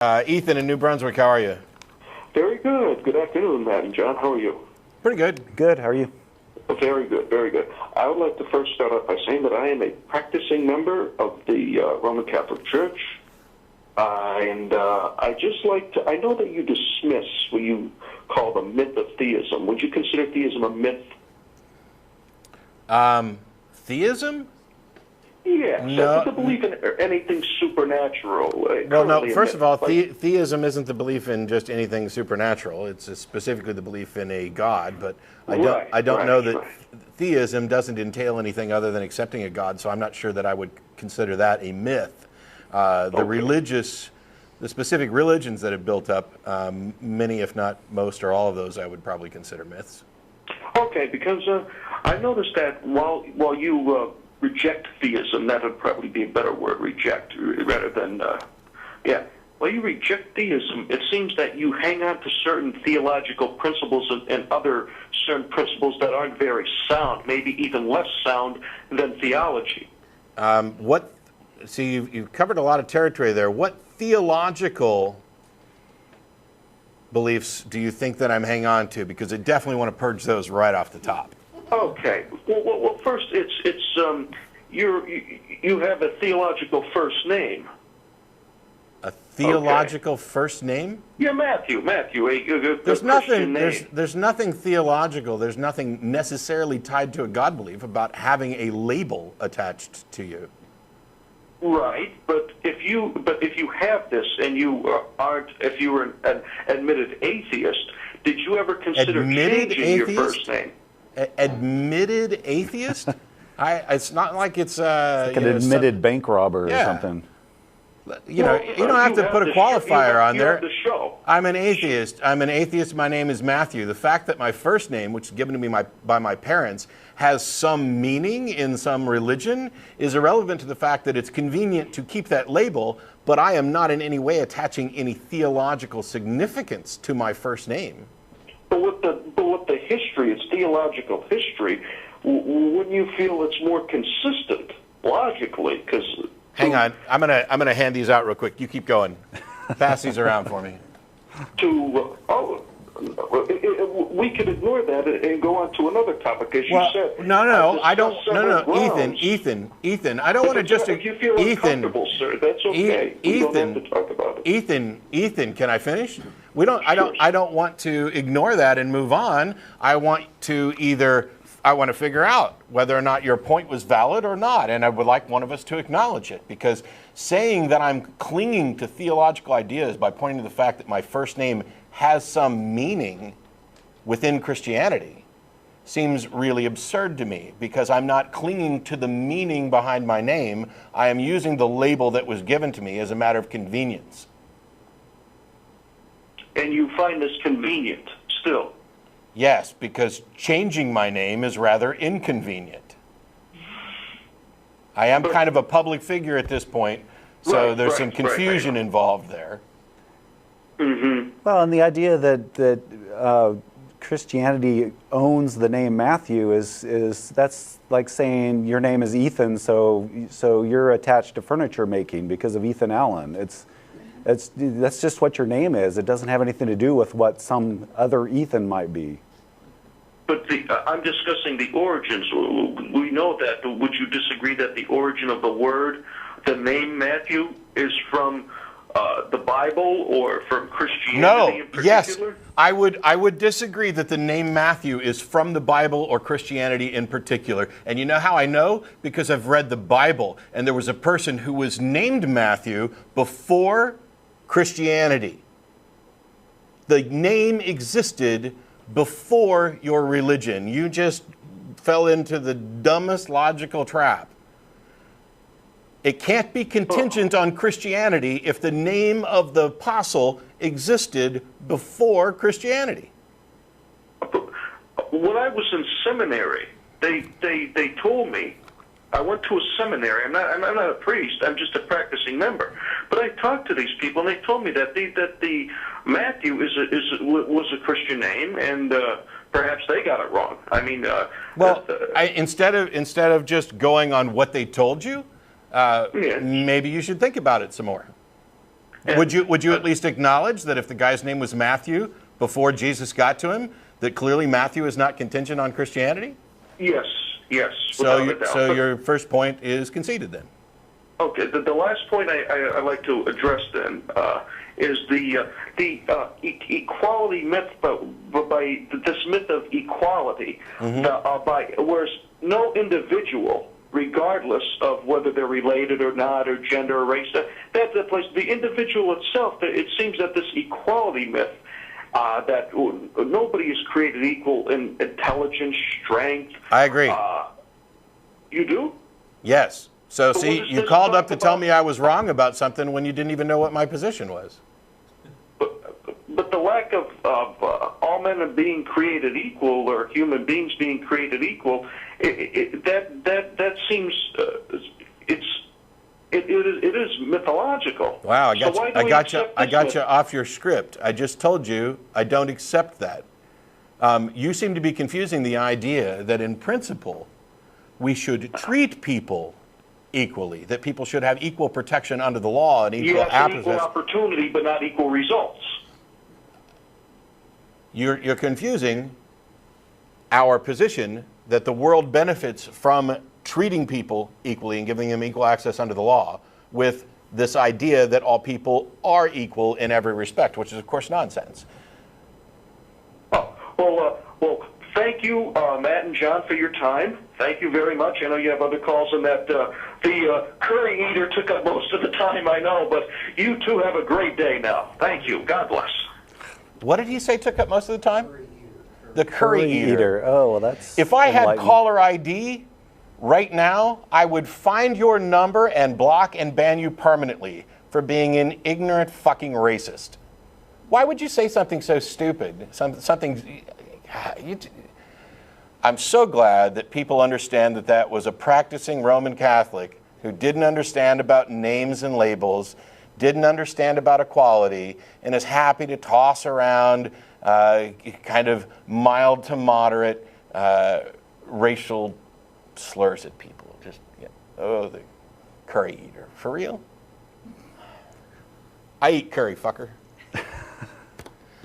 Ethan in New Brunswick, how are you? Very good. Good afternoon, Matt and John. How are you? Pretty good. Good. How are you? Very good. Very good. I would like to first start off by saying that I am a practicing member of the Roman Catholic Church. And I just like to, I know that you dismiss what you call the myth of theism. Would you consider theism a myth? Theism? Yes. No. The belief in anything supernatural. Well, no, first of all, theism isn't the belief in just anything supernatural. It's specifically the belief in a God, but I don't know that theism doesn't entail anything other than accepting a God, so I'm not sure that I would consider that a myth. The specific religions that have built up, many, if not most or all of those, I would probably consider myths. Okay, because I noticed that while you reject theism, that would probably be a better word, reject, rather than, While you reject theism, it seems that you hang on to certain theological principles and other certain principles that aren't very sound, maybe even less sound than theology. See, you've covered a lot of territory there. What theological beliefs do you think that I'm hanging on to? Because I definitely want to purge those right off the top. Okay. Well first, you have a theological first name. A theological first name? Yeah, Matthew. There's nothing theological. There's nothing necessarily tied to a God belief about having a label attached to you. Right, but if you have this and you aren't, if you were an admitted atheist, did you ever consider changing your first name? Admitted atheist? It's not like it's like an admitted bank robber or something. You know, you don't have to put a qualifier on there. The show. I'm an atheist. I'm an atheist. My name is Matthew. The fact that my first name, which is given to me by my parents, has some meaning in some religion is irrelevant to the fact that it's convenient to keep that label, but I am not in any way attaching any theological significance to my first name. But with the history, it's theological history, wouldn't you feel it's more consistent logically? Because hang on, I'm gonna hand these out real quick. You keep going. Pass these around for me. We could ignore that and go on to another topic, as you said. No, I don't. No, Ethan. I don't want to just. If you feel uncomfortable, sir, that's okay. We don't have to talk about it. Ethan, can I finish? We don't. Sure. I don't want to ignore that and move on. I want to figure out whether or not your point was valid or not, and I would like one of us to acknowledge it, because saying that I'm clinging to theological ideas by pointing to the fact that my first name has some meaning within Christianity seems really absurd to me, because I'm not clinging to the meaning behind my name. I am using the label that was given to me as a matter of convenience. And you find this convenient still? Yes, because changing my name is rather inconvenient. I am kind of a public figure at this point, so there's some confusion involved there. Mm-hmm. Well, and the idea that Christianity owns the name Matthew is that's like saying your name is Ethan, so you're attached to furniture making because of Ethan Allen. That's just what your name is. It doesn't have anything to do with what some other Ethan might be. But I'm discussing the origins. We know that. Would you disagree that the origin of the word, the name Matthew, is from the Bible or from Christianity in particular? Yes, I would disagree that the name Matthew is from the Bible or Christianity in particular. And you know how I know? Because I've read the Bible, and there was a person who was named Matthew before Christianity. The name existed before your religion. You just fell into the dumbest logical trap. It can't be contingent on Christianity if the name of the apostle existed before Christianity. When I was in seminary, they told me, I went to a seminary. I'm not a priest. I'm just a practicing member. But I talked to these people, and they told me that the Matthew was a Christian name, and perhaps they got it wrong. I mean, instead of just going on what they told you, maybe you should think about it some more. Would you at least acknowledge that if the guy's name was Matthew before Jesus got to him, that clearly Matthew is not contingent on Christianity? Yes, yes. So your first point is conceded then. Okay, the last point I like to address then is the equality myth, by this myth of equality, whereas no individual, regardless of whether they're related or not, or gender or race, that's the place. The individual itself, it seems that this equality myth, that nobody is created equal in intelligence, strength. I agree. You do? Yes. So But see, what is you this called up talk to tell about? me I was wrong about something when you didn't even know what my position was. But the lack of all men being created equal, or human beings being created equal, that seems it is mythological. Wow, So why do I we got you accept this off your script. I just told you I don't accept that. You seem to be confusing the idea that in principle we should treat people equally, that people should have equal protection under the law and equal Yes, equal opportunity, but not equal results. You're confusing our position that the world benefits from treating people equally and giving them equal access under the law with this idea that all people are equal in every respect, which is, of course, nonsense. Oh, well, thank you, Matt and John, for your time. Thank you very much. I know you have other calls, and that the curry eater took up most of the time, I know, but you two have a great day now. Thank you. God bless. What did he say took up most of the time? The curry eater. Oh, well, that's If I had enlightening. caller ID right now, I would find your number and block and ban you permanently for being an ignorant fucking racist. Why would you say something so stupid? I'm so glad that people understand that that was a practicing Roman Catholic who didn't understand about names and labels, didn't understand about equality, and is happy to toss around kind of mild to moderate racial slurs at people. Just, oh, the curry eater. For real? I eat curry, fucker.